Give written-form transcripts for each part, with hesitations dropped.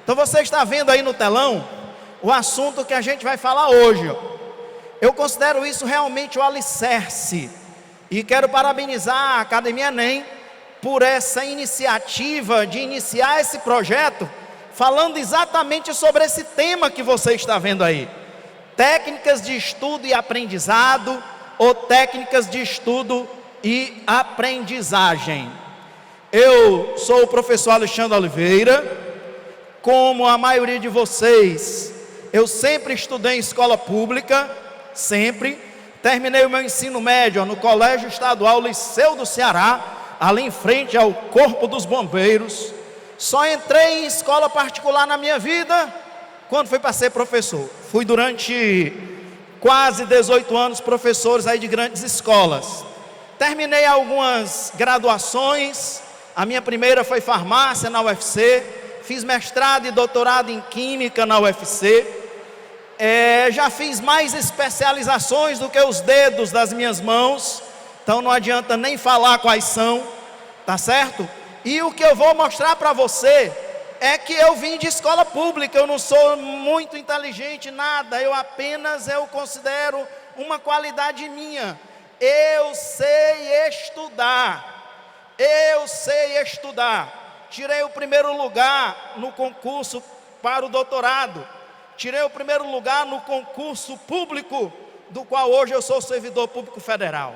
Então você está vendo aí no telão o assunto que a gente vai falar hoje. Eu considero isso realmente o alicerce. E quero parabenizar a Academia ENEM por essa iniciativa de iniciar esse projeto, falando exatamente sobre esse tema que você está vendo aí. Técnicas de estudo e aprendizado, ou técnicas de estudo e aprendizagem. Eu sou o professor Alexandre Oliveira. Como a maioria de vocês, eu sempre estudei em escola pública, sempre. Terminei o meu ensino médio no Colégio Estadual Liceu do Ceará, ali em frente ao Corpo dos Bombeiros. Só entrei em escola particular na minha vida quando fui para ser professor. Fui durante quase 18 anos professores aí de grandes escolas. Terminei algumas graduações. A minha primeira foi farmácia na UFC. Fiz mestrado e doutorado em Química na UFC. Já fiz mais especializações do que os dedos das minhas mãos. Então não adianta nem falar quais são, tá certo? E o que eu vou mostrar para você é que eu vim de escola pública. Eu não sou muito inteligente, nada. Eu considero uma qualidade minha. Eu sei estudar. Eu sei estudar. Tirei o primeiro lugar no concurso para o doutorado. Tirei o primeiro lugar no concurso público, do qual hoje eu sou servidor público federal.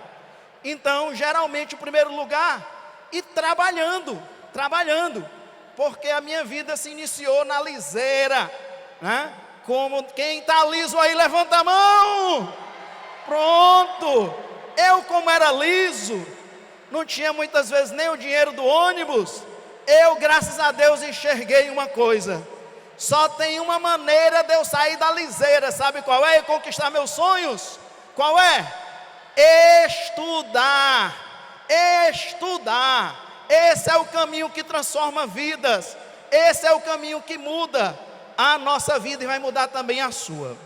Então, geralmente o primeiro lugar, e trabalhando, porque a minha vida se iniciou na liseira, né? Como quem está liso aí, levanta a mão. Pronto. Eu, como era liso, não tinha muitas vezes nem o dinheiro do ônibus. Eu, graças a Deus, enxerguei uma coisa. Só tem uma maneira de eu sair da liseira. Sabe qual é? E conquistar meus sonhos. Qual é? Estudar. Estudar. Esse é o caminho que transforma vidas. Esse é o caminho que muda a nossa vida e vai mudar também a sua.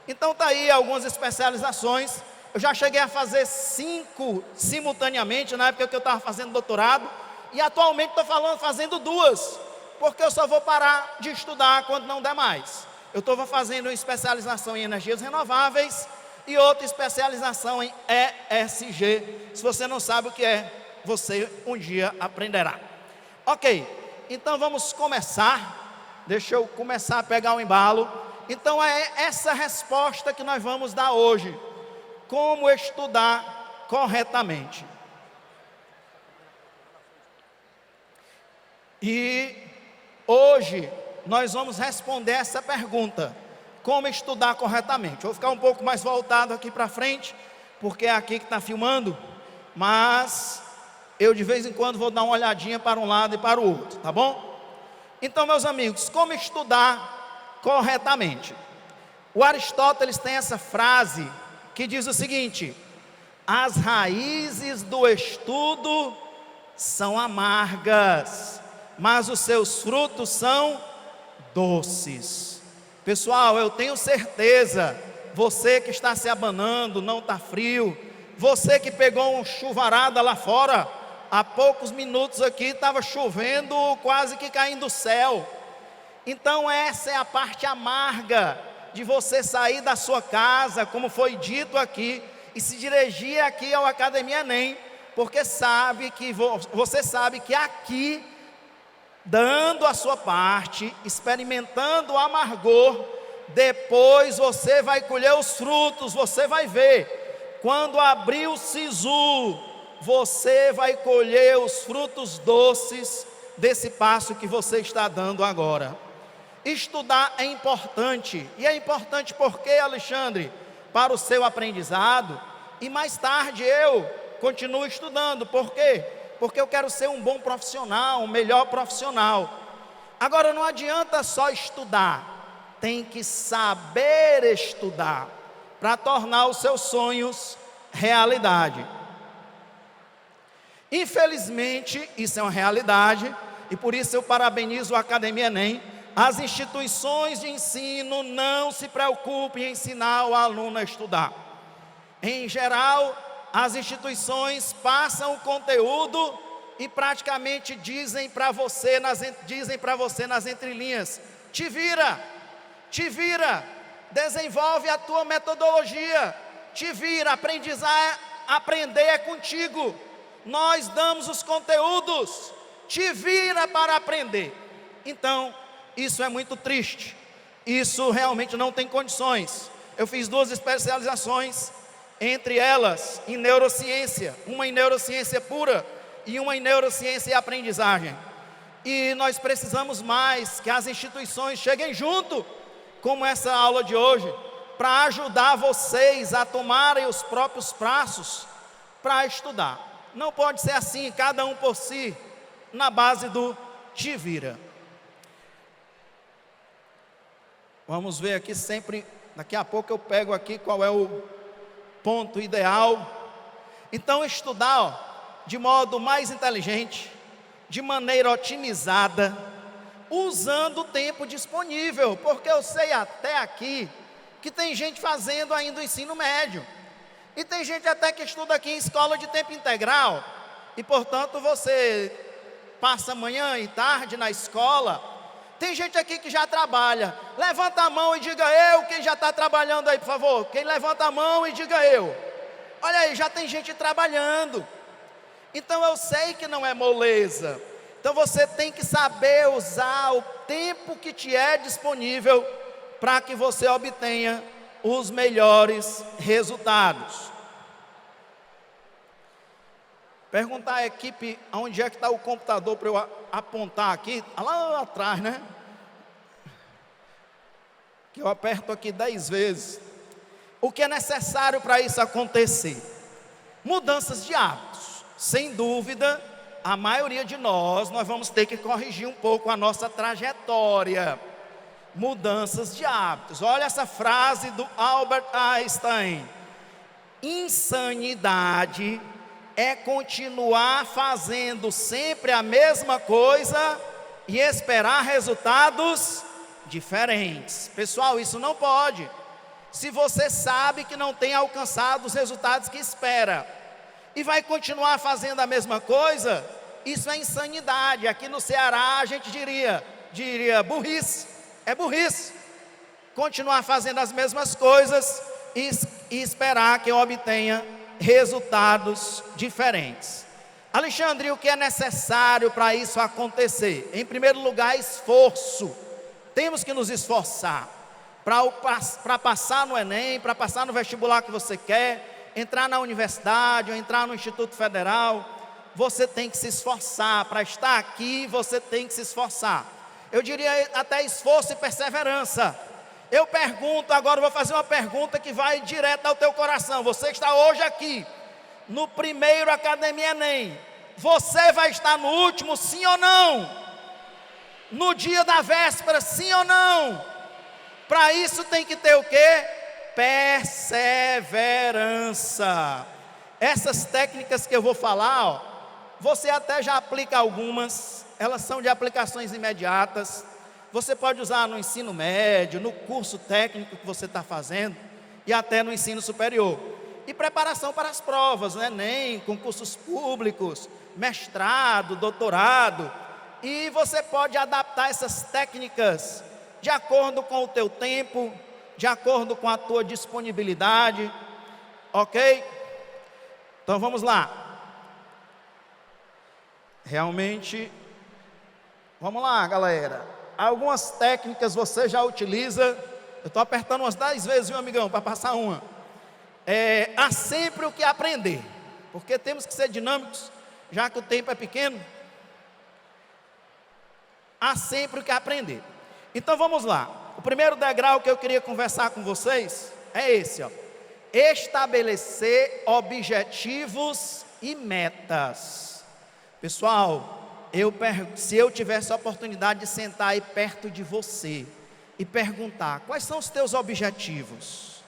Então tá aí algumas especializações. Eu já cheguei a fazer 5 simultaneamente, na época que eu estava fazendo doutorado. E atualmente estou fazendo 2, porque eu só vou parar de estudar quando não der mais. Eu estou fazendo uma especialização em energias renováveis e outra especialização em ESG. Se você não sabe o que é, você um dia aprenderá. Ok, então vamos começar. Deixa eu começar a pegar o embalo. Então é essa resposta que nós vamos dar hoje. Como estudar corretamente. E hoje nós vamos responder essa pergunta: como estudar corretamente? Eu vou ficar um pouco mais voltado aqui para frente, porque é aqui que está filmando, mas eu de vez em quando vou dar uma olhadinha para um lado e para o outro, tá bom? Então, meus amigos, como estudar corretamente? O Aristóteles tem essa frase que diz o seguinte: as raízes do estudo são amargas, mas os seus frutos são doces. Pessoal, eu tenho certeza, você que está se abanando, não está frio, você que pegou uma chuvarada lá fora, há poucos minutos aqui estava chovendo, quase que caindo do céu. Então essa é a parte amarga de você sair da sua casa, como foi dito aqui, e se dirigir aqui ao Academia ENEM, porque você sabe que aqui, dando a sua parte, experimentando o amargor, depois você vai colher os frutos. Você vai ver, quando abrir o sisu, você vai colher os frutos doces desse passo que você está dando agora. Estudar é importante, e é importante porque, Alexandre, para o seu aprendizado, e mais tarde eu continuo estudando. Por quê? Porque eu quero ser um bom profissional, um melhor profissional. Agora não adianta só estudar, tem que saber estudar para tornar os seus sonhos realidade. Infelizmente, isso é uma realidade, e por isso eu parabenizo a Academia ENEM. As instituições de ensino não se preocupem em ensinar o aluno a estudar. Em geral, as instituições passam o conteúdo e praticamente dizem para você nas entrelinhas: te vira, desenvolve a tua metodologia, te vira, aprender é contigo, nós damos os conteúdos, te vira para aprender. Então, isso é muito triste, isso realmente não tem condições. Eu fiz 2 especializações, entre elas em neurociência, uma em neurociência pura e uma em neurociência e aprendizagem. E nós precisamos mais que as instituições cheguem junto, como essa aula de hoje, para ajudar vocês a tomarem os próprios passos para estudar. Não pode ser assim, cada um por si, na base do te vira. Vamos ver aqui sempre, daqui a pouco eu pego aqui qual é o ponto ideal. Então estudar de modo mais inteligente, de maneira otimizada, usando o tempo disponível, porque eu sei até aqui que tem gente fazendo ainda o ensino médio, e tem gente até que estuda aqui em escola de tempo integral, e portanto você passa manhã e tarde na escola. Tem gente aqui que já trabalha, levanta a mão e diga eu, quem já está trabalhando aí por favor, quem levanta a mão e diga eu. Olha aí, já tem gente trabalhando. Então eu sei que não é moleza, então você tem que saber usar o tempo que te é disponível, para que você obtenha os melhores resultados. Perguntar à equipe onde é que está o computador para eu apontar aqui, lá atrás, né? Que eu aperto aqui 10 vezes. O que é necessário para isso acontecer? Mudanças de hábitos. Sem dúvida, a maioria de nós vamos ter que corrigir um pouco a nossa trajetória. Mudanças de hábitos. Olha essa frase do Albert Einstein: insanidade é continuar fazendo sempre a mesma coisa e esperar resultados diferentes. Pessoal, isso não pode. Se você sabe que não tem alcançado os resultados que espera e vai continuar fazendo a mesma coisa, isso é insanidade. Aqui no Ceará a gente diria burrice. É burrice continuar fazendo as mesmas coisas e esperar que eu obtenha resultados diferentes. Alexandre, o que é necessário para isso acontecer? Em primeiro lugar, esforço. Temos que nos esforçar para passar no Enem, para passar no vestibular que você quer, entrar na universidade ou entrar no Instituto Federal. Você tem que se esforçar. Para estar aqui, você tem que se esforçar. Eu diria até esforço e perseverança. Eu pergunto agora, vou fazer uma pergunta que vai direto ao teu coração. Você está hoje aqui, no primeiro Academia Enem. Você vai estar no último, sim ou não? No dia da véspera, sim ou não? Para isso tem que ter o quê? Perseverança. Essas técnicas que eu vou falar, você até já aplica algumas. Elas são de aplicações imediatas. Você pode usar no ensino médio, no curso técnico que você está fazendo e até no ensino superior. E preparação para as provas, né? Enem, concursos públicos, mestrado, doutorado. E você pode adaptar essas técnicas de acordo com o teu tempo, de acordo com a tua disponibilidade, ok? Então vamos lá. Realmente, vamos lá, galera. Algumas técnicas você já utiliza. Eu estou apertando umas 10 vezes, viu, amigão, para passar uma. Há sempre o que aprender, porque temos que ser dinâmicos, já que o tempo é pequeno. Há sempre o que aprender. Então vamos lá. O primeiro degrau que eu queria conversar com vocês é esse, ó. Estabelecer objetivos e metas. Pessoal, se eu tivesse a oportunidade de sentar aí perto de você e perguntar quais são os teus objetivos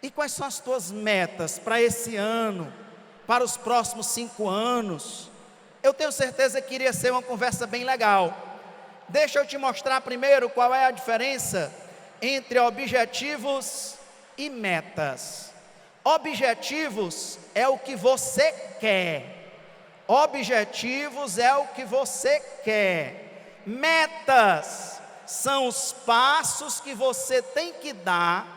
e quais são as tuas metas para esse ano, para os próximos 5 anos, eu tenho certeza que iria ser uma conversa bem legal. Deixa eu te mostrar primeiro qual é a diferença entre objetivos e metas. Objetivos é o que você quer. Objetivos é o que você quer. Metas são os passos que você tem que dar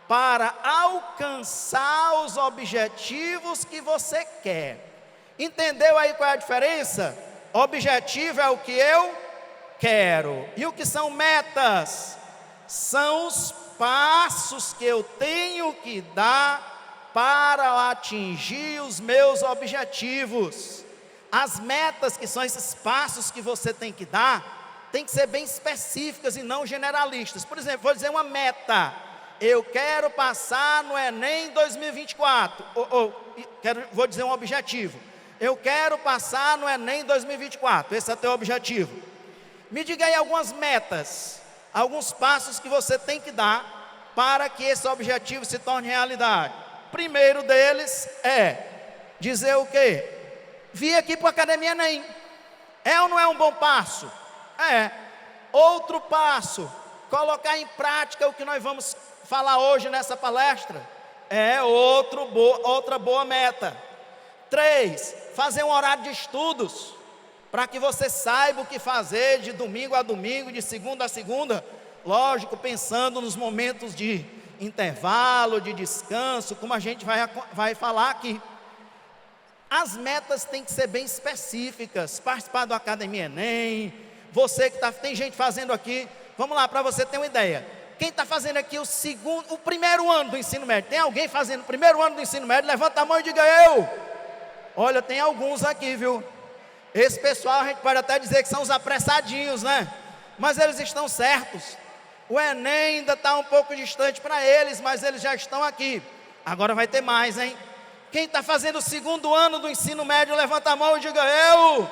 para alcançar os objetivos que você quer. Entendeu aí qual é a diferença? Objetivo é o que eu quero. E o que são metas? São os passos que eu tenho que dar para atingir os meus objetivos. As metas, que são esses passos que você tem que dar, tem que ser bem específicas e não generalistas. Por exemplo, vou dizer uma meta: eu quero passar no Enem 2024. Vou dizer um objetivo: eu quero passar no Enem 2024. Esse é o teu objetivo. Me diga aí algumas metas, alguns passos que você tem que dar para que esse objetivo se torne realidade. Primeiro deles é dizer o quê? Vir aqui para a Academia Enem. É ou não é um bom passo? É. Outro passo, colocar em prática o que nós vamos falar hoje nessa palestra. É outra boa meta. 3, fazer um horário de estudos, para que você saiba o que fazer de domingo a domingo, de segunda a segunda. Lógico, pensando nos momentos de intervalo, de descanso, como a gente vai falar aqui. As metas têm que ser bem específicas. Participar da Academia Enem. Você que tem gente fazendo aqui. Vamos lá, para você ter uma ideia. Quem está fazendo aqui o primeiro ano do ensino médio? Tem alguém fazendo o primeiro ano do ensino médio? Levanta a mão e diga eu. Olha, tem alguns aqui, viu? Esse pessoal a gente pode até dizer que são os apressadinhos, né? Mas eles estão certos. O Enem ainda está um pouco distante para eles, mas eles já estão aqui. Agora vai ter mais, hein? Quem está fazendo o segundo ano do ensino médio, levanta a mão e diga eu.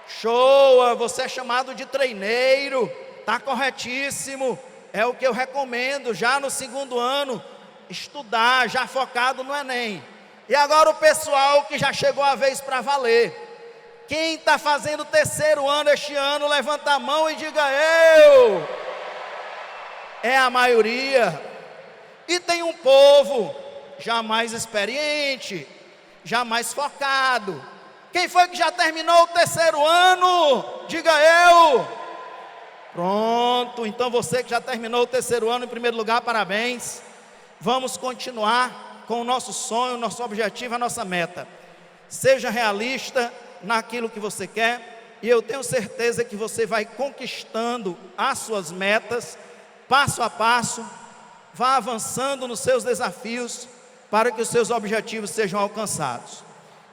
Show, você é chamado de treineiro, está corretíssimo. É o que eu recomendo, já no segundo ano, estudar, já focado no Enem. E agora o pessoal que já chegou a vez para valer. Quem está fazendo o terceiro ano este ano, levanta a mão e diga eu. É a maioria. E tem um povo já mais experiente, já mais focado. Quem foi que já terminou o terceiro ano? Diga eu. Pronto, então você que já terminou o terceiro ano, em primeiro lugar, parabéns. Vamos continuar com o nosso sonho, o nosso objetivo, a nossa meta. Seja realista naquilo que você quer, e eu tenho certeza que você vai conquistando as suas metas, passo a passo, vá avançando nos seus desafios, para que os seus objetivos sejam alcançados.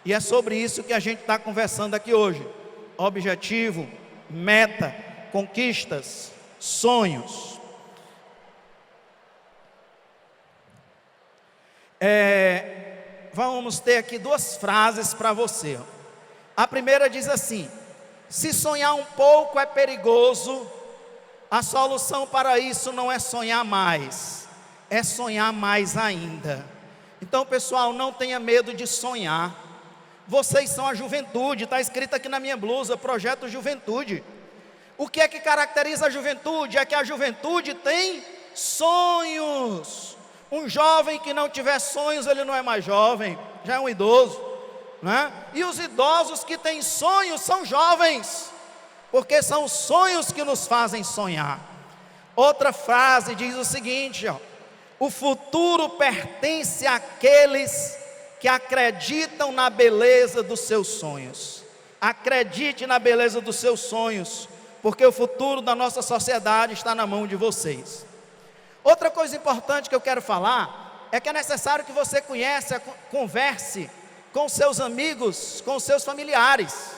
E é sobre isso que a gente está conversando aqui hoje. Objetivo, meta, conquistas, sonhos. Vamos ter aqui duas frases para você. A primeira diz assim: se sonhar um pouco é perigoso, a solução para isso não é sonhar mais, é sonhar mais ainda. Então, pessoal, não tenha medo de sonhar. Vocês são a juventude, está escrito aqui na minha blusa, Projeto Juventude. O que é que caracteriza a juventude? É que a juventude tem sonhos. Um jovem que não tiver sonhos, ele não é mais jovem, já é um idoso, né? E os idosos que têm sonhos são jovens, porque são os sonhos que nos fazem sonhar. Outra frase diz o seguinte, ó: o futuro pertence àqueles que acreditam na beleza dos seus sonhos. Acredite na beleza dos seus sonhos, porque o futuro da nossa sociedade está na mão de vocês. Outra coisa importante que eu quero falar é que é necessário que você converse com seus amigos, com seus familiares,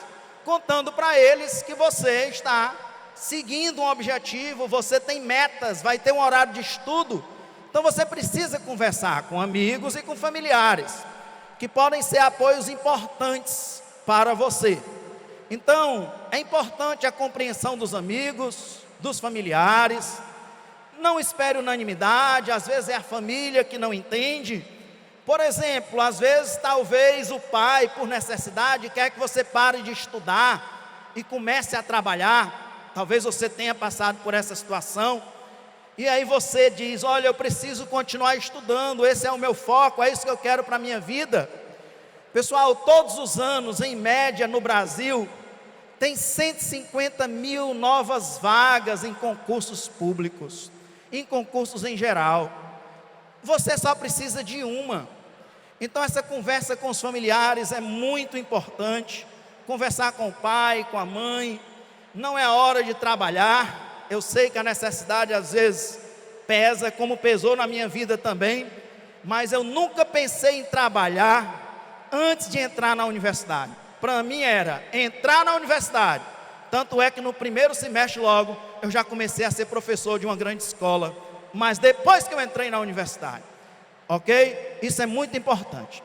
contando para eles que você está seguindo um objetivo, você tem metas, vai ter um horário de estudo. Então você precisa conversar com amigos e com familiares, que podem ser apoios importantes para você. Então, é importante a compreensão dos amigos, dos familiares. Não espere unanimidade, às vezes é a família que não entende. Por exemplo, às vezes talvez o pai, por necessidade, quer que você pare de estudar e comece a trabalhar. Talvez você tenha passado por essa situação. E aí você diz: olha, eu preciso continuar estudando, esse é o meu foco, é isso que eu quero para a minha vida. Pessoal, todos os anos, em média, no Brasil, tem 150 mil novas vagas em concursos públicos, em concursos em geral. Você só precisa de uma. Então essa conversa com os familiares é muito importante. Conversar com o pai, com a mãe. Não é a hora de trabalhar. Eu sei que a necessidade às vezes pesa, como pesou na minha vida também, mas eu nunca pensei em trabalhar antes de entrar na universidade. Para mim era entrar na universidade. Tanto é que no primeiro semestre logo eu já comecei a ser professor de uma grande escola, mas depois que eu entrei na universidade, ok? Isso é muito importante.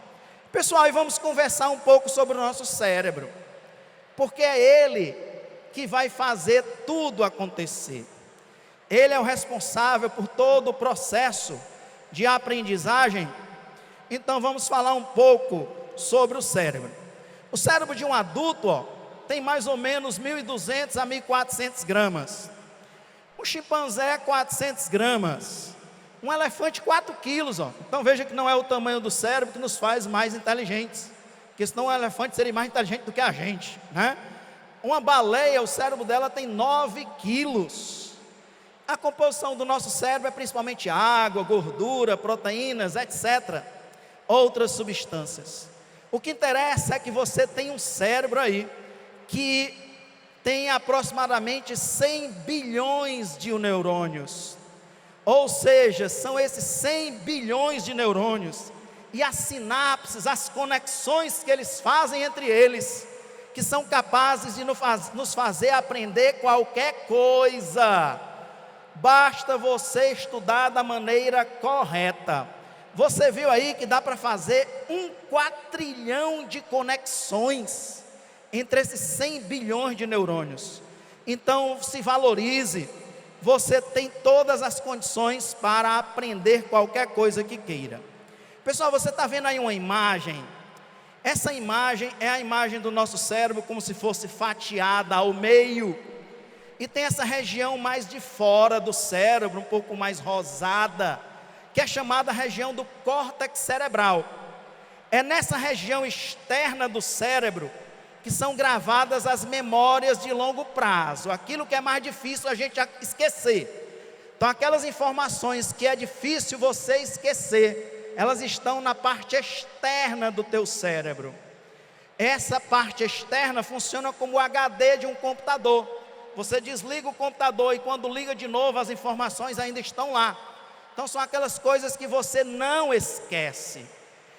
Pessoal, e vamos conversar um pouco sobre o nosso cérebro, porque é ele que vai fazer tudo acontecer. Ele é o responsável por todo o processo de aprendizagem. Então vamos falar um pouco sobre o cérebro. O cérebro de um adulto, tem mais ou menos 1.200 a 1.400 gramas. Um chimpanzé 400 gramas. Um elefante 4 quilos. Então veja que não é o tamanho do cérebro que nos faz mais inteligentes, porque senão o elefante seria mais inteligente do que a gente, né? Uma baleia, o cérebro dela tem 9 quilos. A composição do nosso cérebro é principalmente água, gordura, proteínas, etc. Outras substâncias. O que interessa é que você tem um cérebro aí que tem aproximadamente 100 bilhões de neurônios. Ou seja, são esses 100 bilhões de neurônios e as sinapses, as conexões que eles fazem entre eles, que são capazes de nos fazer aprender qualquer coisa. Basta você estudar da maneira correta. Você viu aí que dá para fazer 1 quatrilhão de conexões entre esses 100 bilhões de neurônios. Então se valorize, você tem todas as condições para aprender qualquer coisa que queira. Pessoal, você está vendo aí uma imagem? Essa imagem é a imagem do nosso cérebro como se fosse fatiada ao meio. E tem essa região mais de fora do cérebro, um pouco mais rosada, que é chamada região do córtex cerebral. É nessa região externa do cérebro que são gravadas as memórias de longo prazo, aquilo que é mais difícil a gente esquecer. Então aquelas informações que é difícil você esquecer, elas estão na parte externa do teu cérebro. Essa parte externa funciona como o HD de um computador. Você desliga o computador e quando liga de novo as informações ainda estão lá. Então são aquelas coisas que você não esquece.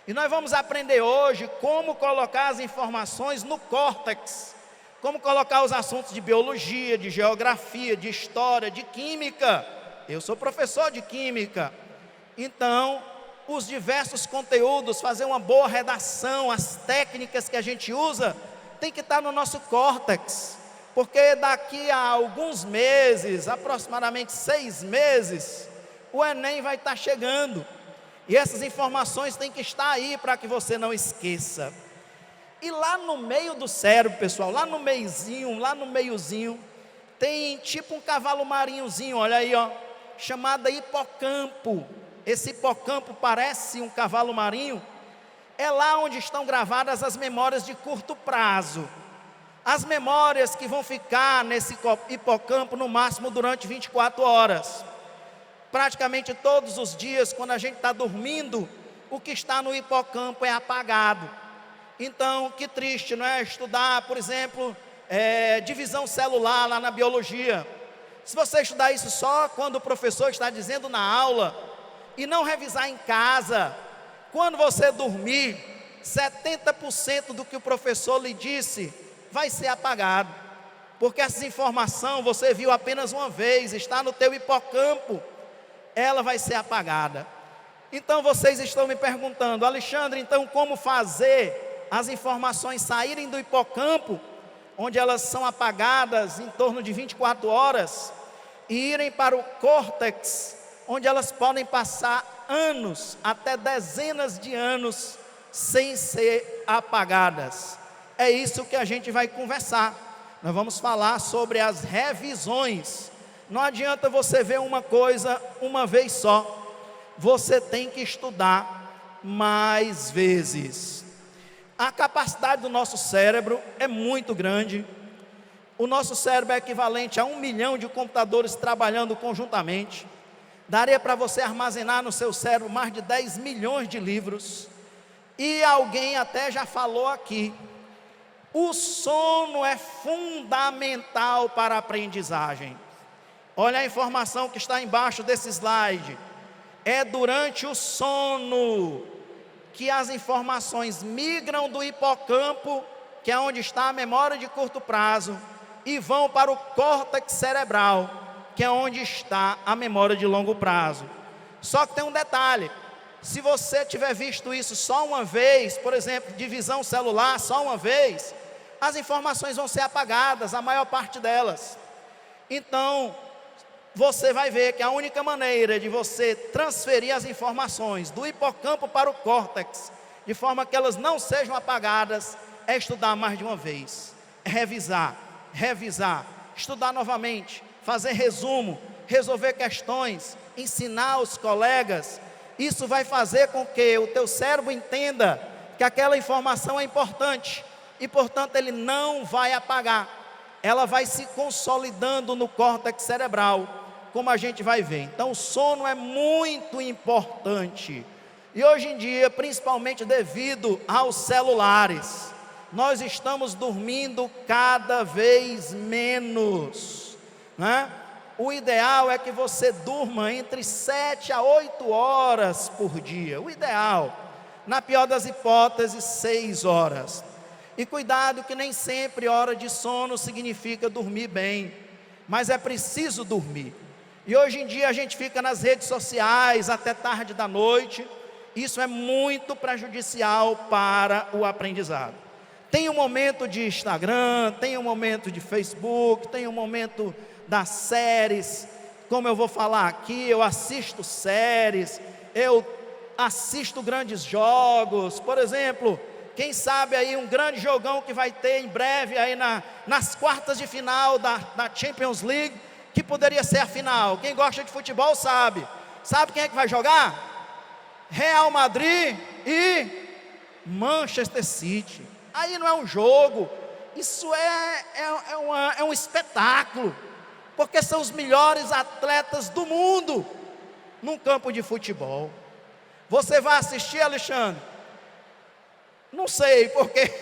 E nós vamos aprender hoje como colocar as informações no córtex, como colocar os assuntos de biologia, de geografia, de história, de química. Eu sou professor de química. Então, os diversos conteúdos, fazer uma boa redação, as técnicas que a gente usa, tem que estar no nosso córtex. Porque daqui a alguns meses, aproximadamente 6 meses, o Enem vai estar chegando. E essas informações têm que estar aí para que você não esqueça. E lá no meio do cérebro, pessoal, lá no meiozinho, tem tipo um cavalo marinhozinho, olha aí, ó, chamado hipocampo. Esse hipocampo parece um cavalo marinho. É lá onde estão gravadas as memórias de curto prazo. As memórias que vão ficar nesse hipocampo no máximo durante 24 horas. Praticamente todos os dias, quando a gente está dormindo, o que está no hipocampo é apagado. Então, que triste, não é? Estudar, por exemplo, divisão celular lá na biologia. Se você estudar isso só quando o professor está dizendo na aula e não revisar em casa, quando você dormir, 70% do que o professor lhe disse vai ser apagado. Porque essa informação você viu apenas uma vez, está no teu hipocampo, ela vai ser apagada. Então vocês estão me perguntando, Alexandre, então como fazer as informações saírem do hipocampo, onde elas são apagadas em torno de 24 horas, e irem para o córtex, onde elas podem passar anos, até dezenas de anos, sem ser apagadas. É isso que a gente vai conversar. Nós vamos falar sobre as revisões. Não adianta você ver uma coisa uma vez só. Você tem que estudar mais vezes. A capacidade do nosso cérebro é muito grande. O nosso cérebro é equivalente a 1 milhão de computadores trabalhando conjuntamente. Daria para você armazenar no seu cérebro mais de 10 milhões de livros. E alguém até já falou aqui, o sono é fundamental para a aprendizagem. Olha a informação que está embaixo desse slide. É durante o sono que as informações migram do hipocampo, que é onde está a memória de curto prazo, e vão para o córtex cerebral, que é onde está a memória de longo prazo. Só que tem um detalhe: se você tiver visto isso só uma vez, por exemplo, divisão celular só uma vez, as informações vão ser apagadas, a maior parte delas. Então, você vai ver que a única maneira de você transferir as informações do hipocampo para o córtex, de forma que elas não sejam apagadas, é estudar mais de uma vez, é revisar, estudar novamente, fazer resumo, resolver questões, ensinar os colegas. Isso vai fazer com que o teu cérebro entenda que aquela informação é importante e, portanto, ele não vai apagar. Ela vai se consolidando no córtex cerebral, como a gente vai ver. Então, o sono é muito importante. E hoje em dia, principalmente devido aos celulares, nós estamos dormindo cada vez menos, né? O ideal é que você durma entre 7 a 8 horas por dia. O ideal, na pior das hipóteses, 6 horas. E cuidado que nem sempre hora de sono significa dormir bem, mas é preciso dormir. E hoje em dia a gente fica nas redes sociais até tarde da noite. Isso é muito prejudicial para o aprendizado. Tem um momento de Instagram, tem um momento de Facebook, tem um momento das séries. Como eu vou falar aqui, eu assisto séries, eu assisto grandes jogos. Por exemplo, quem sabe aí um grande jogão que vai ter em breve aí nas quartas de final da Champions League, que poderia ser a final. Quem gosta de futebol sabe. Sabe quem é que vai jogar? Real Madrid e Manchester City. Aí não é um jogo, isso é um espetáculo, porque são os melhores atletas do mundo num campo de futebol. Você vai assistir, Alexandre? Não sei, porque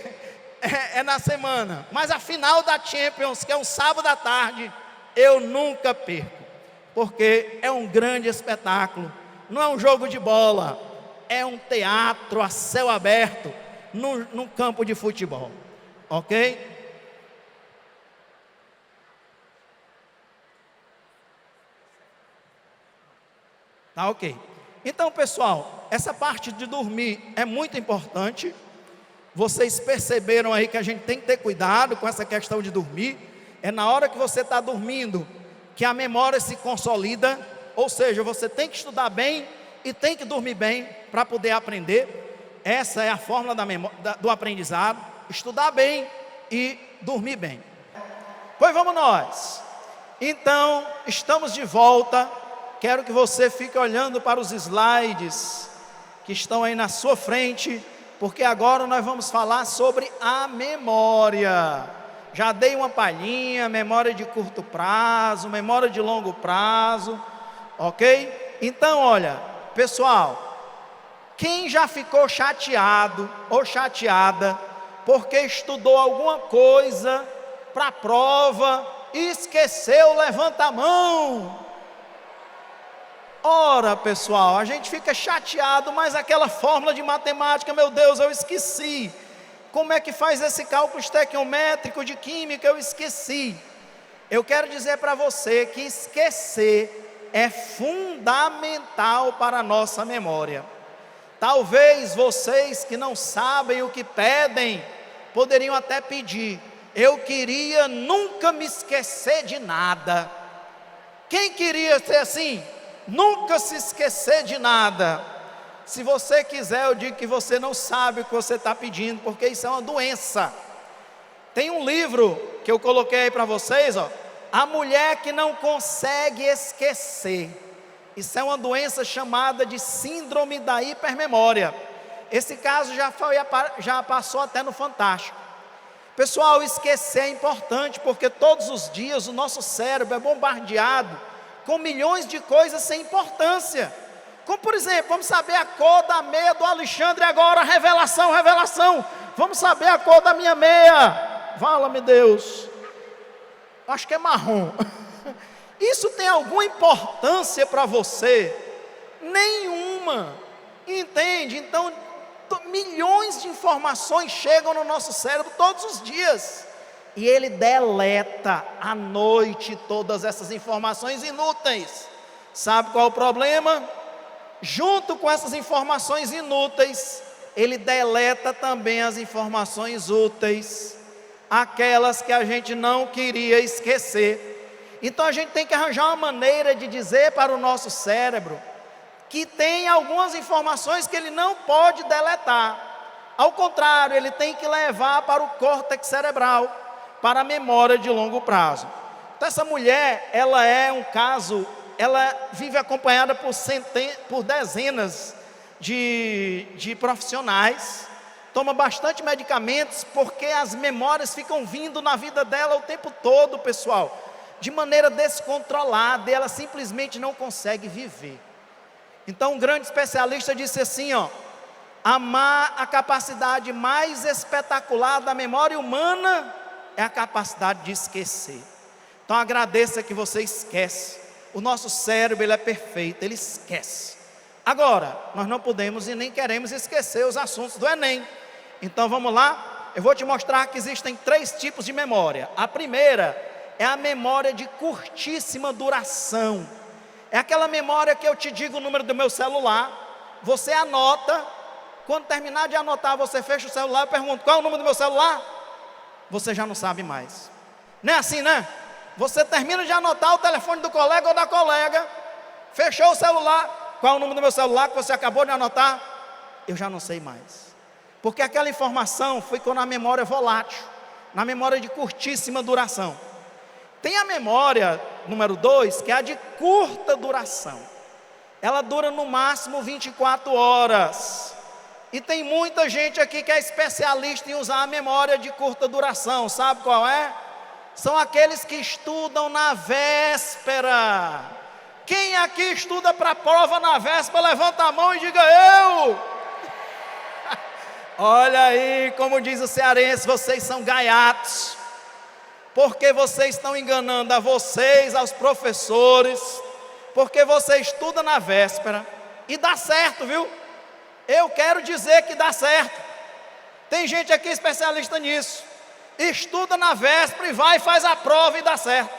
é na semana, mas a final da Champions, que é um sábado à tarde, eu nunca perco, porque é um grande espetáculo. Não é um jogo de bola, é um teatro a céu aberto, num campo de futebol, ok? Tá ok. Então, pessoal, essa parte de dormir é muito importante. Vocês perceberam aí que a gente tem que ter cuidado com essa questão de dormir. É na hora que você está dormindo que a memória se consolida, ou seja, você tem que estudar bem e tem que dormir bem para poder aprender. Essa é a fórmula do aprendizado: estudar bem e dormir bem. Pois vamos nós. Então, estamos de volta. Quero que você fique olhando para os slides que estão aí na sua frente, porque agora nós vamos falar sobre a memória. Já dei uma palhinha: memória de curto prazo, memória de longo prazo, ok? Então, olha, pessoal, quem já ficou chateado ou chateada porque estudou alguma coisa para a prova e esqueceu? Levanta a mão. Ora, pessoal, a gente fica chateado, mas aquela fórmula de matemática, meu Deus, eu esqueci. Como é que faz esse cálculo estequiométrico de química? Eu esqueci. Eu quero dizer para você que esquecer é fundamental para a nossa memória. Talvez vocês que não sabem o que pedem, poderiam até pedir: eu queria nunca me esquecer de nada. Quem queria ser assim? Nunca se esquecer de nada. Se você quiser, eu digo que você não sabe o que você está pedindo, porque isso é uma doença. Tem um livro que eu coloquei aí para vocês, ó, A Mulher que Não Consegue Esquecer. Isso é uma doença chamada de síndrome da hipermemória. Esse caso já passou até no Fantástico. Pessoal, esquecer é importante, porque todos os dias o nosso cérebro é bombardeado com milhões de coisas sem importância. Como por exemplo, vamos saber a cor da meia do Alexandre agora, revelação, revelação. Vamos saber a cor da minha meia. Vala-me Deus. Acho que é marrom. Isso tem alguma importância para você? Nenhuma. Entende? Então, milhões de informações chegam no nosso cérebro todos os dias. E ele deleta à noite todas essas informações inúteis. Sabe qual é o problema? Junto com essas informações inúteis, ele deleta também as informações úteis, aquelas que a gente não queria esquecer. Então a gente tem que arranjar uma maneira de dizer para o nosso cérebro que tem algumas informações que ele não pode deletar. Ao contrário, ele tem que levar para o córtex cerebral, para a memória de longo prazo. Então essa mulher, ela é um caso, ela vive acompanhada por dezenas de profissionais, toma bastante medicamentos, porque as memórias ficam vindo na vida dela o tempo todo, pessoal, de maneira descontrolada, e ela simplesmente não consegue viver. Então um grande especialista disse assim, a capacidade mais espetacular da memória humana é a capacidade de esquecer. Então agradeça que você esquece. O nosso cérebro, ele é perfeito, ele esquece. Agora, nós não podemos e nem queremos esquecer os assuntos do Enem. Então vamos lá, eu vou te mostrar que existem 3 tipos de memória. A primeira é a memória de curtíssima duração. É aquela memória que eu te digo o número do meu celular, você anota, quando terminar de anotar, você fecha o celular, eu pergunto, qual é o número do meu celular? Você já não sabe mais. Não é assim, né? Você termina de anotar o telefone do colega ou da colega, fechou o celular, qual é o número do meu celular que você acabou de anotar? Eu já não sei mais. Porque aquela informação ficou na memória volátil, na memória de curtíssima duração. Tem a memória número 2, que é a de curta duração. Ela dura no máximo 24 horas. E tem muita gente aqui que é especialista em usar a memória de curta duração. Sabe qual é? São aqueles que estudam na véspera. Quem aqui estuda para a prova na véspera, levanta a mão e diga eu. Olha aí, como diz o cearense, vocês são gaiatos. Porque vocês estão enganando a vocês, aos professores. Porque você estuda na véspera. E dá certo, viu? Eu quero dizer que dá certo. Tem gente aqui especialista nisso. Estuda na véspera e vai e faz a prova e dá certo.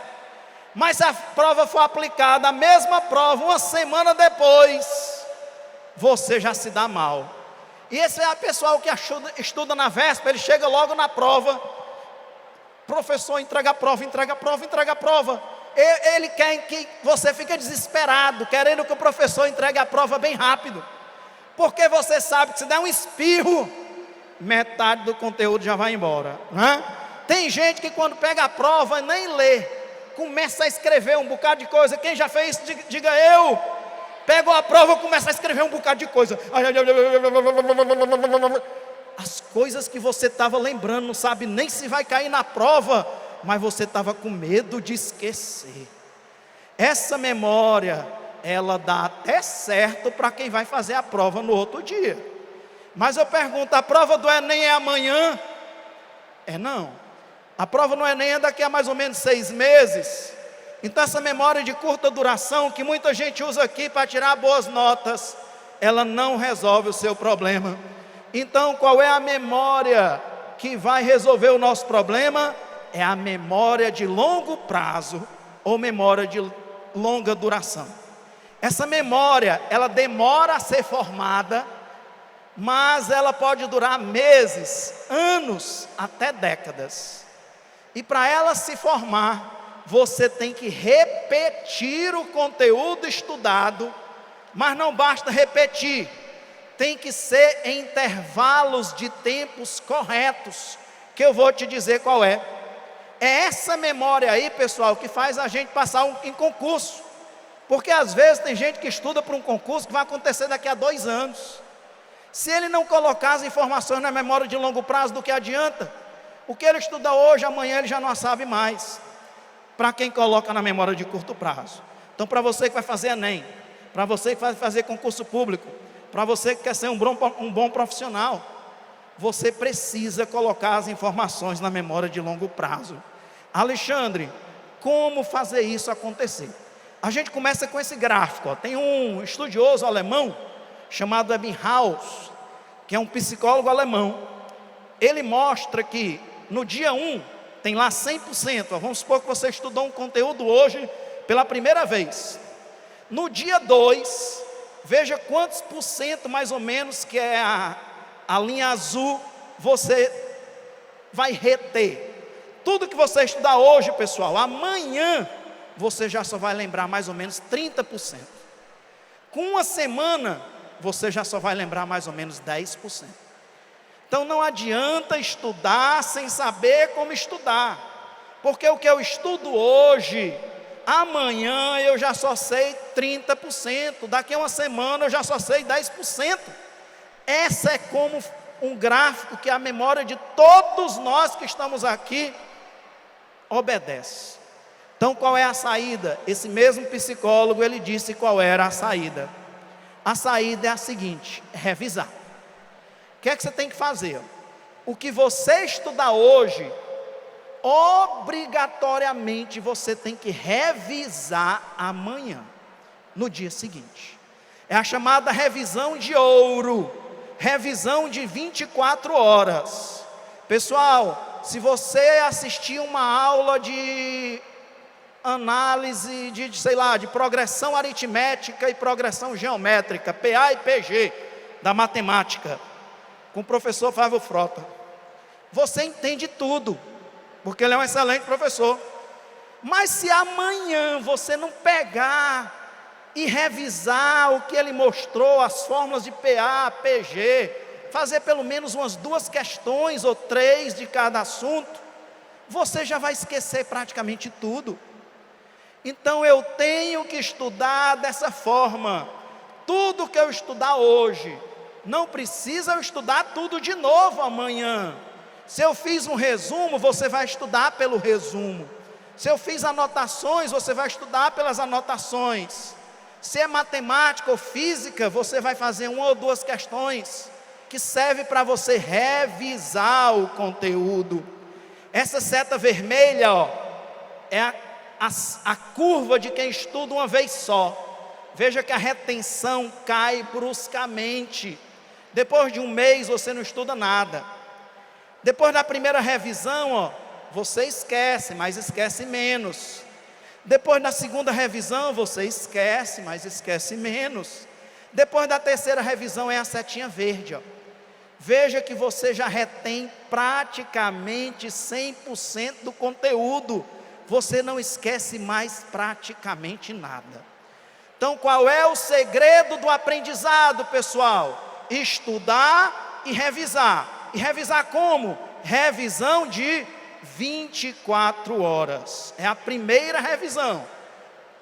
Mas se a prova for aplicada, a mesma prova, uma semana depois, você já se dá mal. E esse é o pessoal que estuda na véspera, ele chega logo na prova. Professor, entrega a prova, entrega a prova, entrega a prova. Ele quer que você fique desesperado, querendo que o professor entregue a prova bem rápido. Porque você sabe que se der um espirro, metade do conteúdo já vai embora, né? Tem gente que quando pega a prova nem lê, começa a escrever um bocado de coisa. Quem já fez isso, diga eu. Pego a prova e começa a escrever um bocado de coisa. As coisas que você estava lembrando, não sabe nem se vai cair na prova, mas você estava com medo de esquecer. Essa memória, ela dá até certo para quem vai fazer a prova no outro dia. Mas eu pergunto, a prova do Enem é amanhã? Não. A prova no Enem é daqui a mais ou menos 6 meses. Então essa memória de curta duração, que muita gente usa aqui para tirar boas notas, ela não resolve o seu problema. Então qual é a memória que vai resolver o nosso problema? É a memória de longo prazo, ou memória de longa duração. Essa memória, ela demora a ser formada, mas ela pode durar meses, anos, até décadas. E para ela se formar, você tem que repetir o conteúdo estudado, mas não basta repetir, tem que ser em intervalos de tempos corretos, que eu vou te dizer qual é. É essa memória aí, pessoal, que faz a gente passar em concurso. Porque às vezes tem gente que estuda para um concurso que vai acontecer daqui a 2 anos. Se ele não colocar as informações na memória de longo prazo, do que adianta? O que ele estuda hoje, amanhã ele já não sabe mais. Para quem coloca na memória de curto prazo. Então, para você que vai fazer Enem, para você que vai fazer concurso público, para você que quer ser um bom profissional, você precisa colocar as informações na memória de longo prazo. Alexandre, como fazer isso acontecer? A gente começa com esse gráfico. Tem um estudioso alemão chamado Ebbinghaus, que é um psicólogo alemão. Ele mostra que no dia 1 tem lá 100%. Vamos supor que você estudou um conteúdo hoje pela primeira vez. No dia 2, veja quantos por cento mais ou menos, que é a linha azul, você vai reter. Tudo que você estudar hoje, pessoal, amanhã você já só vai lembrar mais ou menos 30%. Com uma semana, você já só vai lembrar mais ou menos 10%. Então não adianta estudar sem saber como estudar, porque o que eu estudo hoje, amanhã eu já só sei 30%, daqui a uma semana eu já só sei 10%. Essa é como um gráfico que a memória de todos nós que estamos aqui obedece. Então qual é a saída? Esse mesmo psicólogo, ele disse qual era a saída. A saída é a seguinte: revisar. O que é que você tem que fazer? O que você estudar hoje, obrigatoriamente você tem que revisar amanhã, no dia seguinte. É a chamada revisão de ouro, revisão de 24 horas. Pessoal, se você assistir uma aula de análise de progressão aritmética e progressão geométrica, PA e PG, da matemática, com o professor Flávio Frota, você entende tudo, porque ele é um excelente professor. Mas se amanhã você não pegar e revisar o que ele mostrou, as fórmulas de PA, PG, fazer pelo menos umas 2 questões ou 3 de cada assunto, você já vai esquecer praticamente tudo. Então eu tenho que estudar dessa forma. Tudo que eu estudar hoje, não precisa eu estudar tudo de novo amanhã. Se eu fiz um resumo, você vai estudar pelo resumo. Se eu fiz anotações, você vai estudar pelas anotações. Se é matemática ou física, você vai fazer 1 ou 2 questões, que serve para você revisar o conteúdo. Essa seta vermelha, é a curva de quem estuda uma vez só. Veja que a retenção cai bruscamente. Depois de um mês você não estuda nada. Depois da primeira revisão, você esquece, mas esquece menos. Depois da segunda revisão você esquece, mas esquece menos. Depois da terceira revisão é a setinha verde. Veja que você já retém praticamente 100% do conteúdo. Você não esquece mais praticamente nada. Então qual é o segredo do aprendizado, pessoal? Estudar e revisar. E revisar como? Revisão de 24 horas. É a primeira revisão,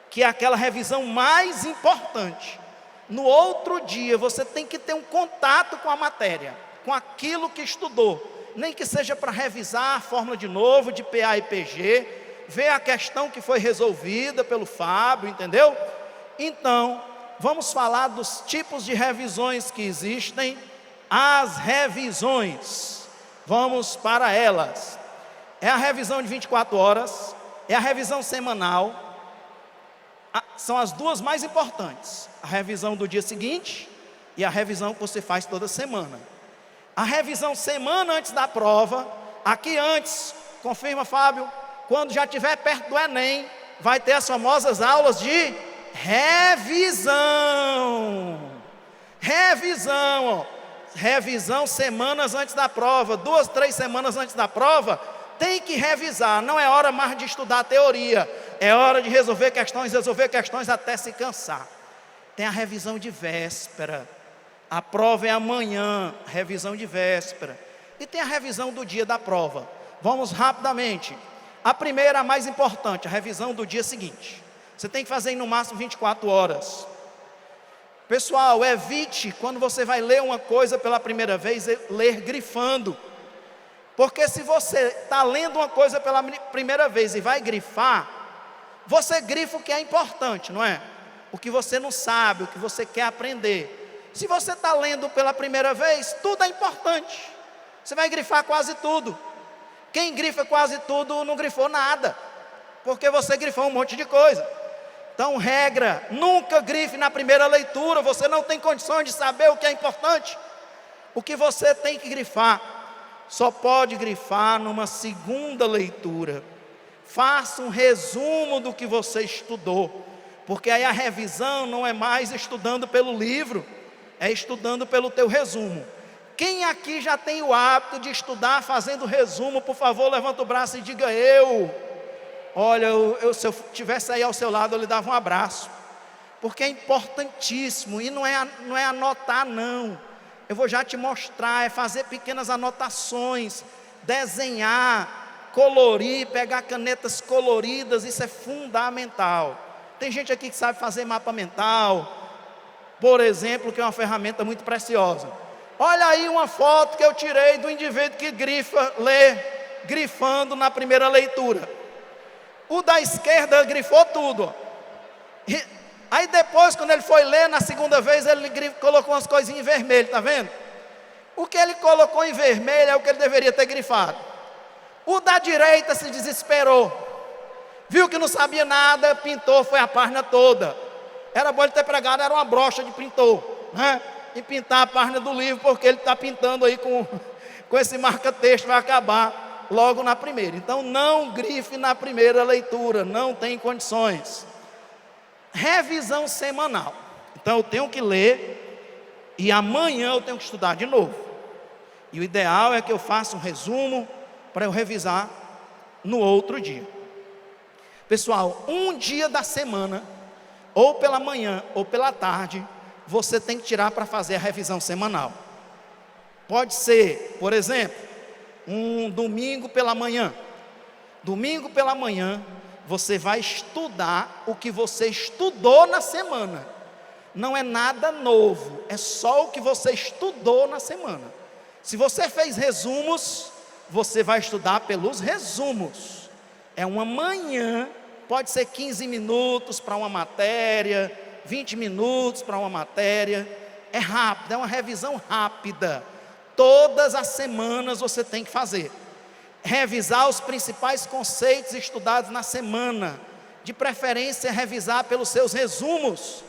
que é aquela revisão mais importante. No outro dia você tem que ter um contato com a matéria, com aquilo que estudou. Nem que seja para revisar a fórmula de novo, de PA e PG, ver a questão que foi resolvida pelo Fábio, entendeu? Então, vamos falar dos tipos de revisões que existem. As revisões, vamos para elas. É a revisão de 24 horas, é a revisão semanal. São as duas mais importantes: a revisão do dia seguinte e a revisão que você faz toda semana. A revisão semana antes da prova, aqui antes, confirma, Fábio, quando já estiver perto do Enem, vai ter as famosas aulas de revisão. Revisão semanas antes da prova, 2, 3 semanas antes da prova, tem que revisar. Não é hora mais de estudar teoria, é hora de resolver questões até se cansar. Tem a revisão de véspera, a prova é amanhã, revisão de véspera. E tem a revisão do dia da prova. Vamos rapidamente. A primeira, a mais importante, a revisão do dia seguinte. Você tem que fazer em no máximo 24 horas. Pessoal, evite, quando você vai ler uma coisa pela primeira vez, ler grifando. Porque se você está lendo uma coisa pela primeira vez e vai grifar, você grifa o que é importante, não é? O que você não sabe, o que você quer aprender. Se você está lendo pela primeira vez, tudo é importante. Você vai grifar quase tudo. Quem grifa quase tudo não grifou nada, porque você grifou um monte de coisa. Então, regra, nunca grife na primeira leitura. Você não tem condições de saber o que é importante. O que você tem que grifar, só pode grifar numa segunda leitura. Faça um resumo do que você estudou, porque aí a revisão não é mais estudando pelo livro, é estudando pelo teu resumo. Quem aqui já tem o hábito de estudar fazendo resumo, por favor, levanta o braço e diga eu. Olha, se eu estivesse aí ao seu lado, eu lhe dava um abraço, porque é importantíssimo, e não é anotar não. Eu vou já te mostrar, é fazer pequenas anotações, desenhar, colorir, pegar canetas coloridas, isso é fundamental. Tem gente aqui que sabe fazer mapa mental, por exemplo, que é uma ferramenta muito preciosa. Olha aí uma foto que eu tirei do indivíduo que lê, grifando na primeira leitura. O da esquerda grifou tudo. Aí depois, quando ele foi ler na segunda vez, ele colocou umas coisinhas em vermelho, está vendo? O que ele colocou em vermelho é o que ele deveria ter grifado. O da direita se desesperou, viu que não sabia nada, pintou, foi a página toda. Era bom ele ter pregado, era uma brocha de pintor, né? E pintar a página do livro, porque ele está pintando aí com esse marca-texto, vai acabar logo na primeira. Então não grife na primeira leitura, não tem condições. Revisão semanal. Então eu tenho que ler e amanhã eu tenho que estudar de novo. E o ideal é que eu faça um resumo para eu revisar no outro dia. Pessoal, um dia da semana, ou pela manhã ou pela tarde, você tem que tirar para fazer a revisão semanal. Pode ser, por exemplo, um domingo pela manhã. Domingo pela manhã, você vai estudar o que você estudou na semana. Não é nada novo, é só o que você estudou na semana. Se você fez resumos, você vai estudar pelos resumos. É uma manhã, pode ser 15 minutos para uma matéria, 20 minutos para uma matéria. É rápido, é uma revisão rápida. Todas as semanas você tem que fazer. Revisar os principais conceitos estudados na semana. De preferência, revisar pelos seus resumos.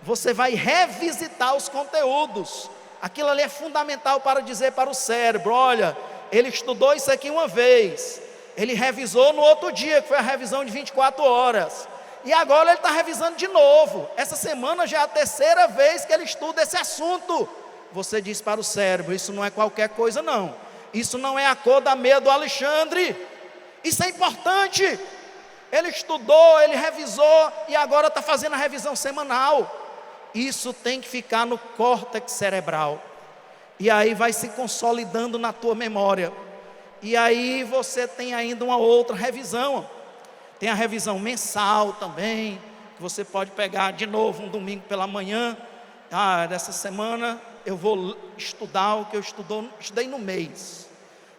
Você vai revisitar os conteúdos. Aquilo ali é fundamental para dizer para o cérebro: olha, ele estudou isso aqui uma vez, ele revisou no outro dia, que foi a revisão de 24 horas, e agora ele está revisando de novo. Essa semana já é a terceira vez que ele estuda esse assunto. Você diz para o cérebro: isso não é qualquer coisa não, isso não é a cor da meia do Alexandre, isso é importante. Ele estudou, ele revisou e agora está fazendo a revisão semanal. Isso tem que ficar no córtex cerebral, e aí vai se consolidando na tua memória. E aí você tem ainda uma outra revisão. Tem a revisão mensal também, que você pode pegar de novo um domingo pela manhã. Dessa semana eu vou estudar o que eu estudei no mês.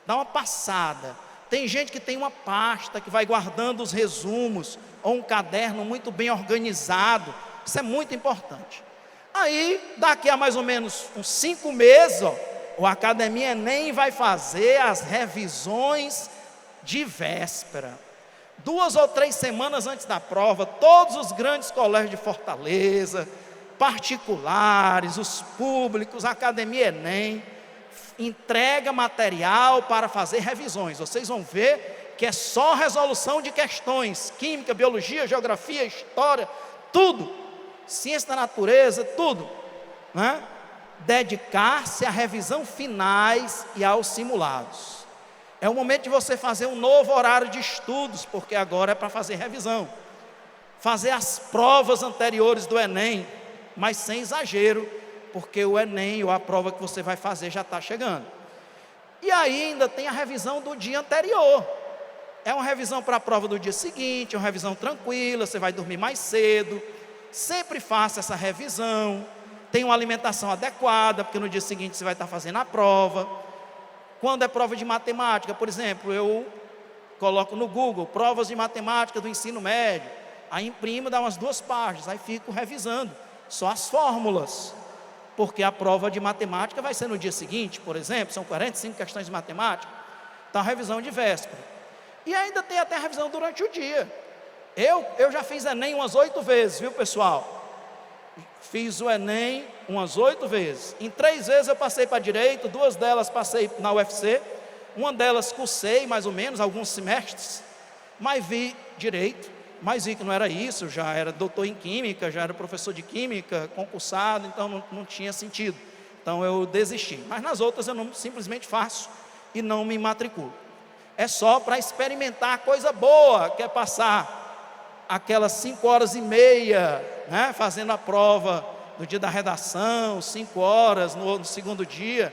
Dá uma passada. Tem gente que tem uma pasta que vai guardando os resumos, ou um caderno muito bem organizado. Isso é muito importante. Aí, daqui a mais ou menos uns 5 meses, o Academia Enem vai fazer as revisões de véspera. 2 ou 3 semanas antes da prova, todos os grandes colégios de Fortaleza, particulares, os públicos, a Academia Enem, entrega material para fazer revisões. Vocês vão ver que é só resolução de questões: química, biologia, geografia, história, tudo, ciência da natureza, tudo, né? Dedicar-se à revisão finais e aos simulados. É o momento de você fazer um novo horário de estudos, porque agora é para fazer revisão. Fazer as provas anteriores do Enem, mas sem exagero, porque o Enem ou a prova que você vai fazer já está chegando. E aí ainda tem a revisão do dia anterior. É uma revisão para a prova do dia seguinte, uma revisão tranquila, você vai dormir mais cedo. Sempre faça essa revisão. Tenha uma alimentação adequada, porque no dia seguinte você vai estar fazendo a prova. Quando é prova de matemática, por exemplo, eu coloco no Google, provas de matemática do ensino médio, aí imprimo, dá umas 2 páginas, aí fico revisando, só as fórmulas, porque a prova de matemática vai ser no dia seguinte, por exemplo, são 45 questões de matemática, então a revisão de véspera, e ainda tem até a revisão durante o dia. Eu já fiz Enem umas 8 vezes, viu pessoal? Fiz o Enem umas 8 vezes, em 3 vezes eu passei para direito, 2 delas passei na UFC, uma delas cursei mais ou menos, alguns semestres, mas vi direito, mas vi que não era isso, já era doutor em química, já era professor de química, concursado, então não tinha sentido, então eu desisti, mas nas outras eu não, simplesmente faço e não me matriculo, é só para experimentar coisa boa, que é passar aquelas 5 horas e meia, né, fazendo a prova no dia da redação, 5 horas no segundo dia,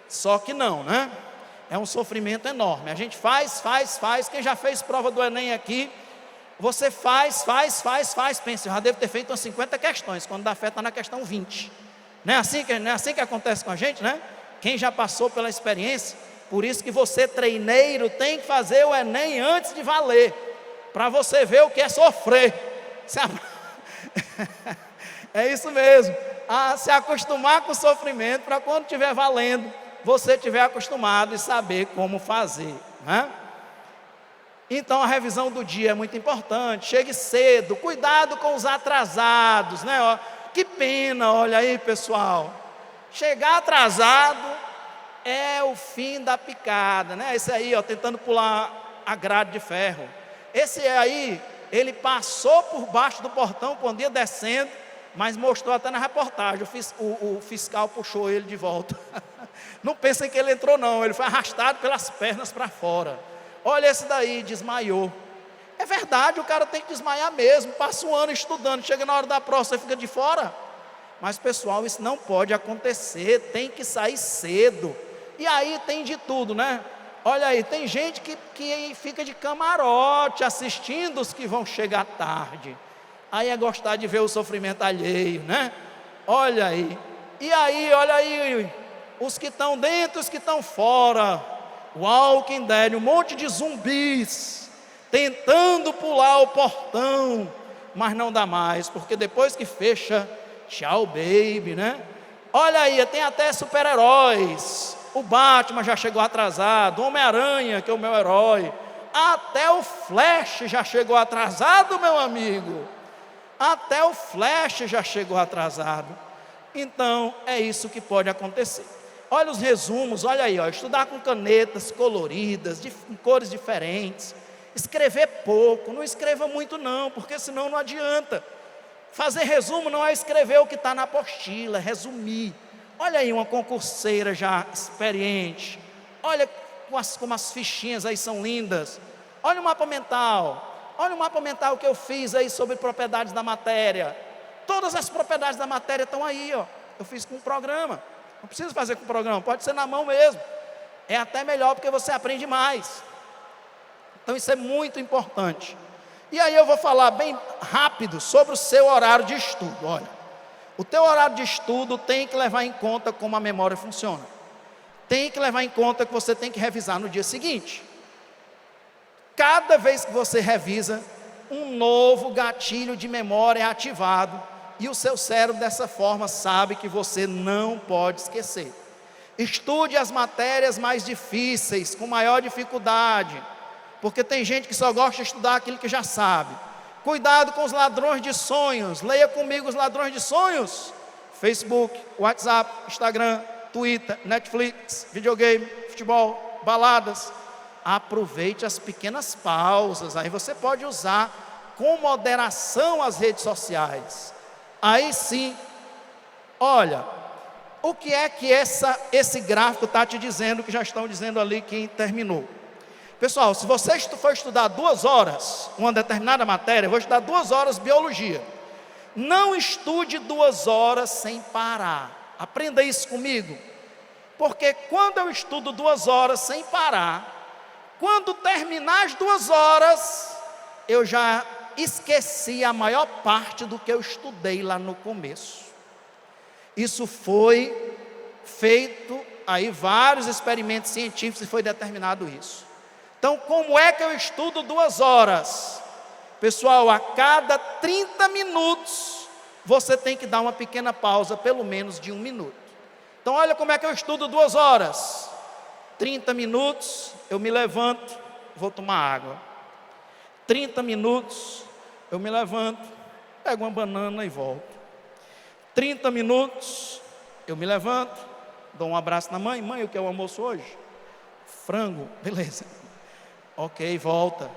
só que não, né? É um sofrimento enorme. A gente faz. Quem já fez prova do Enem aqui, você faz. Pensa, eu já devo ter feito umas 50 questões. Quando dá fé, está na questão 20. Não é assim que acontece com a gente, né? Quem já passou pela experiência, por isso que você, treineiro, tem que fazer o Enem antes de valer, para você ver o que é sofrer. É isso mesmo. Se acostumar com o sofrimento, para quando estiver valendo, você estiver acostumado e saber como fazer, né? Então a revisão do dia é muito importante. Chegue cedo, cuidado com os atrasados, né? Ó, que pena, olha aí pessoal, chegar atrasado é o fim da picada, né? Esse aí, ó, tentando pular a grade de ferro, esse aí, ele passou por baixo do portão quando ia descendo, mas mostrou até na reportagem, o fiscal puxou ele de volta. Não pensem que ele entrou não, ele foi arrastado pelas pernas para fora. Olha esse daí, desmaiou. É verdade, o cara tem que desmaiar mesmo, passa um ano estudando, chega na hora da prova, você fica de fora. Mas pessoal, isso não pode acontecer, tem que sair cedo. E aí tem de tudo, né? Olha aí, tem gente que fica de camarote assistindo os que vão chegar tarde. Aí é gostar de ver o sofrimento alheio, né? Olha aí. E aí, olha aí, os que estão dentro, os que estão fora. Walking Dead, um monte de zumbis tentando pular o portão, mas não dá mais, porque depois que fecha, tchau baby, né? Olha aí, tem até super-heróis. O Batman já chegou atrasado, o Homem-Aranha, que é o meu herói, até o Flash já chegou atrasado, meu amigo. Até o Flash já chegou atrasado. Então é isso que pode acontecer. Olha os resumos, olha aí, ó, estudar com canetas coloridas, de cores diferentes, escrever pouco, não escreva muito não, porque senão não adianta. Fazer resumo não é escrever o que está na apostila, é resumir. Olha aí uma concurseira já experiente, olha como as fichinhas aí são lindas, olha o mapa mental que eu fiz aí sobre propriedades da matéria. Todas as propriedades da matéria estão aí, ó. Eu fiz com um programa. Não precisa fazer com o programa, pode ser na mão mesmo. É até melhor porque você aprende mais. Então isso é muito importante. E aí eu vou falar bem rápido sobre o seu horário de estudo. Olha, o teu horário de estudo tem que levar em conta como a memória funciona. Tem que levar em conta que você tem que revisar no dia seguinte. Cada vez que você revisa, um novo gatilho de memória é ativado. E o seu cérebro dessa forma sabe que você não pode esquecer. Estude as matérias mais difíceis, com maior dificuldade, porque tem gente que só gosta de estudar aquilo que já sabe. Cuidado com os ladrões de sonhos. Leia comigo os ladrões de sonhos. Facebook, WhatsApp, Instagram, Twitter, Netflix, videogame, futebol, baladas. Aproveite as pequenas pausas. Aí você pode usar com moderação as redes sociais. Aí sim, olha, o que é que esse gráfico está te dizendo, que já estão dizendo ali quem terminou. Pessoal, se você for estudar 2 horas, uma determinada matéria, eu vou estudar 2 horas biologia. Não estude 2 horas sem parar. Aprenda isso comigo. Porque quando eu estudo 2 horas sem parar, quando terminar as 2 horas, eu já esqueci a maior parte do que eu estudei lá no começo. Isso foi feito aí vários experimentos científicos e foi determinado isso. Então, como é que eu estudo 2 horas? Pessoal, a cada 30 minutos, você tem que dar uma pequena pausa, pelo menos de 1 minuto. Então, olha como é que eu estudo 2 horas. 30 minutos, eu me levanto, vou tomar água. 30 minutos, eu me levanto, pego uma banana e volto. 30 minutos, eu me levanto, dou um abraço na mãe. Mãe, o que é o almoço hoje? Frango, beleza. Ok, volta.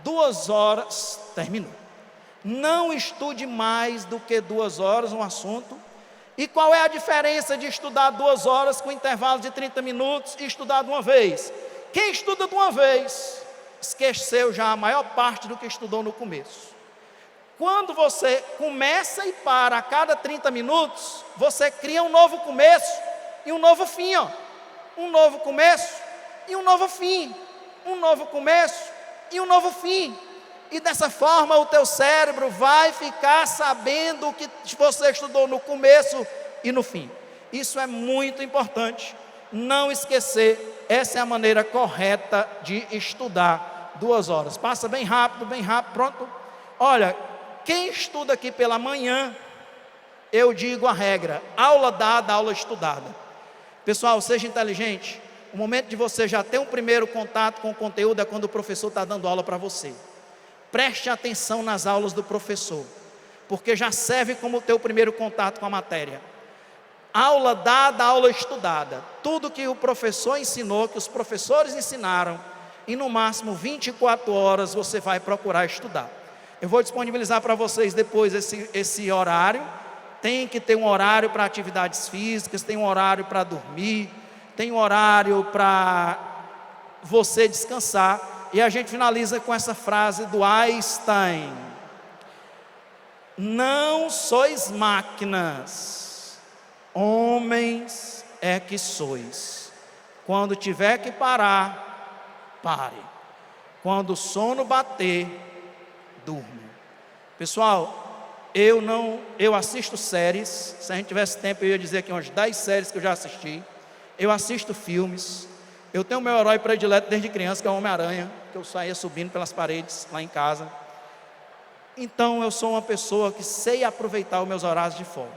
2 horas, terminou. Não estude mais do que 2 horas um assunto. E qual é a diferença de estudar 2 horas com intervalo de 30 minutos e estudar de uma vez? Quem estuda de uma vez, esqueceu já a maior parte do que estudou no começo. Quando você começa e para a cada 30 minutos, você cria um novo começo e um novo fim, ó. Um novo começo e um novo fim. Um novo começo e um novo fim. E dessa forma o teu cérebro vai ficar sabendo o que você estudou no começo e no fim. Isso é muito importante, não esquecer. Essa é a maneira correta de estudar 2 horas. Passa bem rápido, pronto. Olha, quem estuda aqui pela manhã, eu digo a regra: aula dada, aula estudada. Pessoal, seja inteligente. O momento de você já ter um primeiro contato com o conteúdo é quando o professor está dando aula para você. Preste atenção nas aulas do professor, porque já serve como o teu primeiro contato com a matéria. Aula dada, aula estudada. Tudo que o professor ensinou, que os professores ensinaram, em no máximo 24 horas você vai procurar estudar. Eu vou disponibilizar para vocês depois esse horário. Tem que ter um horário para atividades físicas, tem um horário para dormir, tem um horário para você descansar. E a gente finaliza com essa frase do Einstein: não sois máquinas, homens é que sois. Quando tiver que parar, pare. Quando o sono bater, durma. Pessoal, eu assisto séries. Se a gente tivesse tempo, eu ia dizer aqui umas 10 séries que eu já assisti. Eu assisto filmes. Eu tenho o meu herói predileto desde criança, que é o Homem-Aranha, que eu saía subindo pelas paredes lá em casa. Então eu sou uma pessoa que sei aproveitar os meus horários de folga.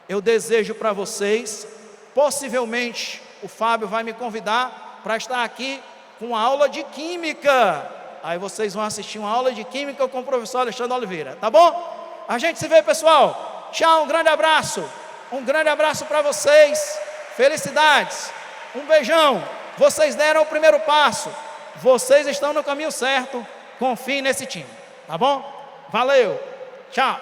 Eu desejo para vocês, possivelmente o Fábio vai me convidar para estar aqui com uma aula de Química. Aí vocês vão assistir uma aula de Química com o professor Alexandre Oliveira, tá bom? A gente se vê, pessoal. Tchau, um grande abraço. Um grande abraço para vocês. Felicidades. Um beijão. Vocês deram o primeiro passo. Vocês estão no caminho certo. Confiem nesse time, tá bom? Valeu. Tchau.